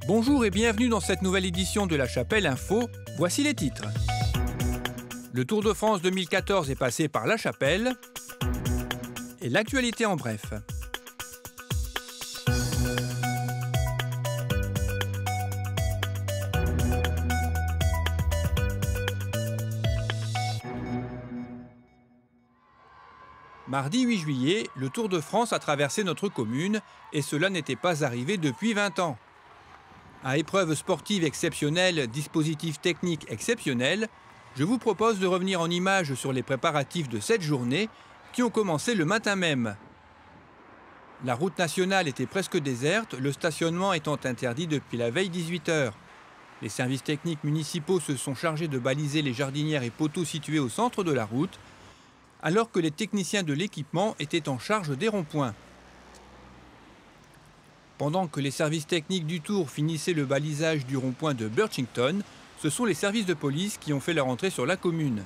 Bonjour et bienvenue dans cette nouvelle édition de La Chapelle Info. Voici les titres. Le Tour de France 2014 est passé par La Chapelle. Et l'actualité en bref. Mardi 8 juillet, le Tour de France a traversé notre commune et cela n'était pas arrivé depuis 20 ans. À épreuve sportive exceptionnelle, dispositif technique exceptionnel, je vous propose de revenir en images sur les préparatifs de cette journée qui ont commencé le matin même. La route nationale était presque déserte, le stationnement étant interdit depuis la veille 18h. Les services techniques municipaux se sont chargés de baliser les jardinières et poteaux situés au centre de la route, alors que les techniciens de l'équipement étaient en charge des ronds-points. Pendant que les services techniques du Tour finissaient le balisage du rond-point de Birchington, ce sont les services de police qui ont fait leur entrée sur la commune.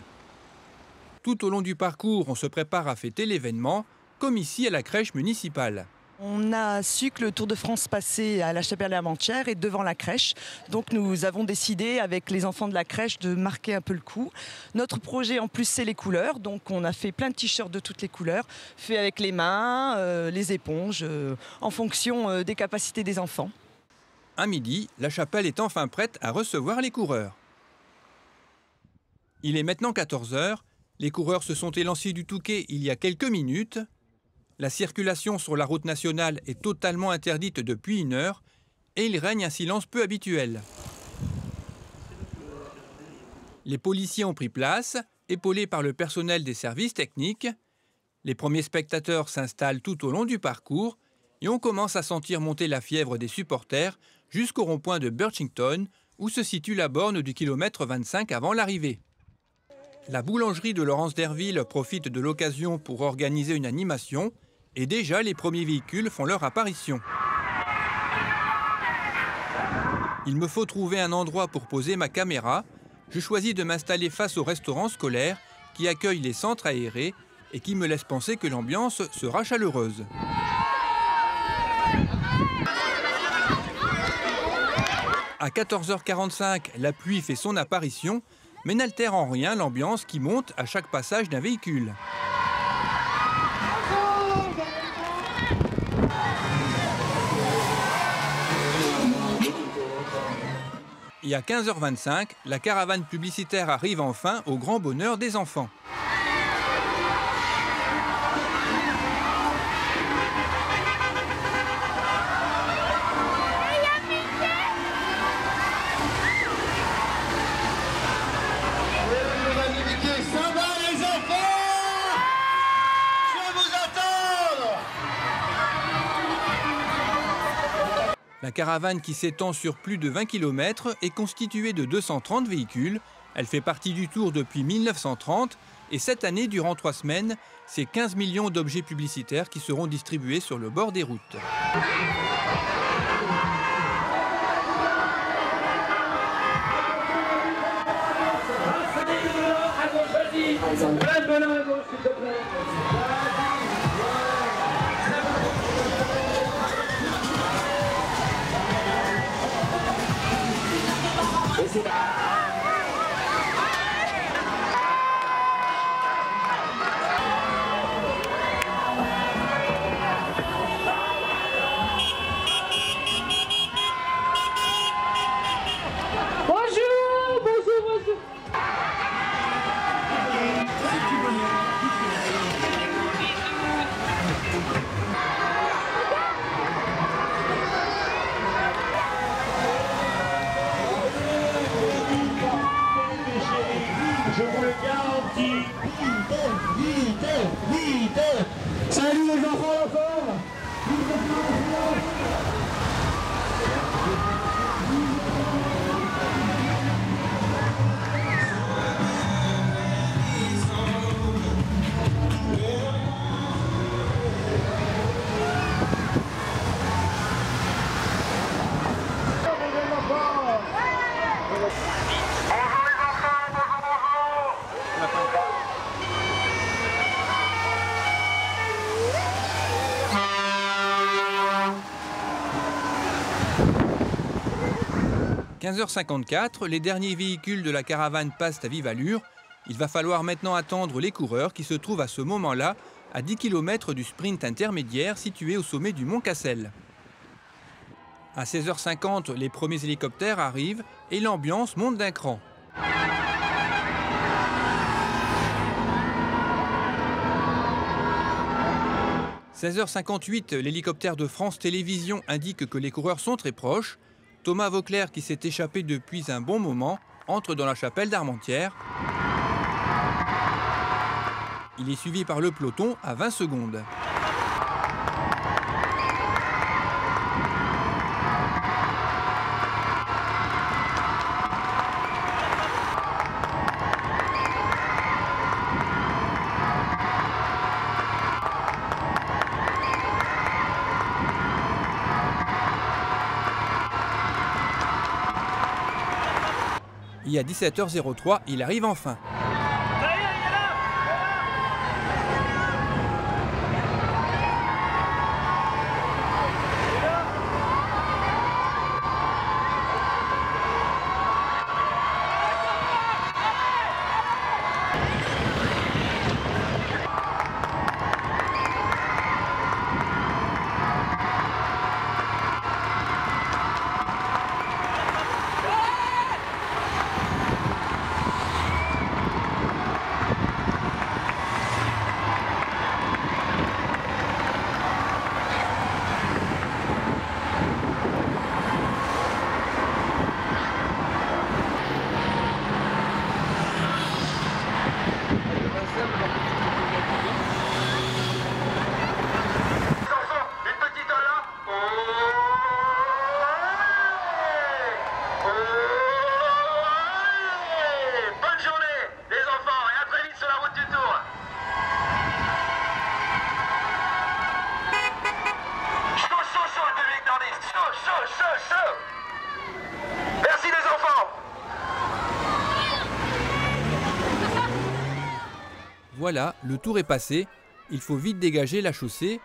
Tout au long du parcours, on se prépare à fêter l'événement, comme ici à la crèche municipale. On a su que le Tour de France passait à la Chapelle-Armentières et devant la crèche. Donc nous avons décidé avec les enfants de la crèche de marquer un peu le coup. Notre projet en plus c'est les couleurs. Donc on a fait plein de t-shirts de toutes les couleurs, fait avec les mains, les éponges, en fonction des capacités des enfants. À midi, la chapelle est enfin prête à recevoir les coureurs. Il est maintenant 14h. Les coureurs se sont élancés du Touquet il y a quelques minutes. La circulation sur la route nationale est totalement interdite depuis 1 heure et il règne un silence peu habituel. Les policiers ont pris place, épaulés par le personnel des services techniques. Les premiers spectateurs s'installent tout au long du parcours et on commence à sentir monter la fièvre des supporters jusqu'au rond-point de Birchington où se situe la borne du kilomètre 25 avant l'arrivée. La boulangerie de Laurence Derville profite de l'occasion pour organiser une animation. Et déjà, les premiers véhicules font leur apparition. Il me faut trouver un endroit pour poser ma caméra. Je choisis de m'installer face au restaurant scolaire qui accueille les centres aérés et qui me laisse penser que l'ambiance sera chaleureuse. À 14h45, la pluie fait son apparition, mais n'altère en rien l'ambiance qui monte à chaque passage d'un véhicule. Et à 15h25, la caravane publicitaire arrive enfin au grand bonheur des enfants. La caravane qui s'étend sur plus de 20 km est constituée de 230 véhicules. Elle fait partie du Tour depuis 1930 et cette année, durant 3 semaines, c'est 15 millions d'objets publicitaires qui seront distribués sur le bord des routes. Je vous le garantis. Vite. Salut les enfants encore. 15h54, les derniers véhicules de la caravane passent à vive allure. Il va falloir maintenant attendre les coureurs qui se trouvent à ce moment-là à 10 km du sprint intermédiaire situé au sommet du Mont Cassel. À 16h50, les premiers hélicoptères arrivent et l'ambiance monte d'un cran. « 16h58, l'hélicoptère de France Télévisions indique que les coureurs sont très proches. Thomas Vauclair, qui s'est échappé depuis un bon moment, entre dans la chapelle d'Armentières. Il est suivi par le peloton à 20 secondes. Et à 17h03, il arrive enfin. Merci les enfants. Voilà, le tour est passé. Il faut vite dégager la chaussée.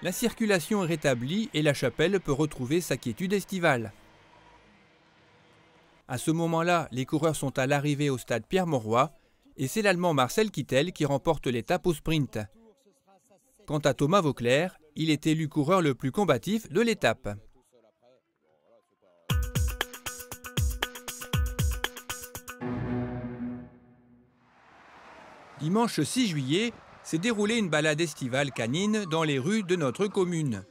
La circulation est rétablie et la chapelle peut retrouver sa quiétude estivale. À ce moment-là, les coureurs sont à l'arrivée au stade Pierre-Mauroy et c'est l'Allemand Marcel Kittel qui remporte l'étape au sprint. Quant à Thomas Vauclair, il est élu coureur le plus combatif de l'étape. Dimanche 6 juillet, s'est déroulée une balade estivale canine dans les rues de notre commune.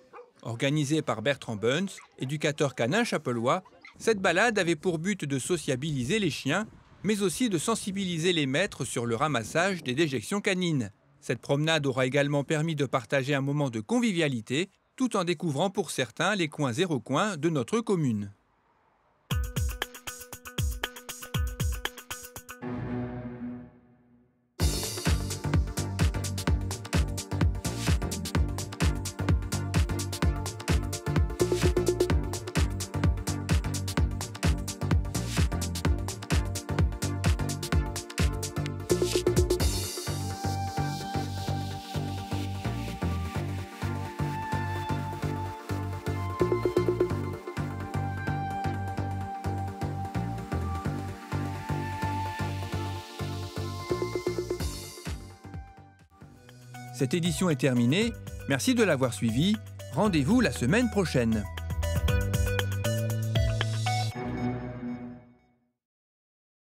Organisée par Bertrand Bunz, éducateur canin chapellois, cette balade avait pour but de sociabiliser les chiens, mais aussi de sensibiliser les maîtres sur le ramassage des déjections canines. Cette promenade aura également permis de partager un moment de convivialité, tout en découvrant pour certains les coins et recoins de notre commune. Cette édition est terminée. Merci de l'avoir suivie. Rendez-vous la semaine prochaine.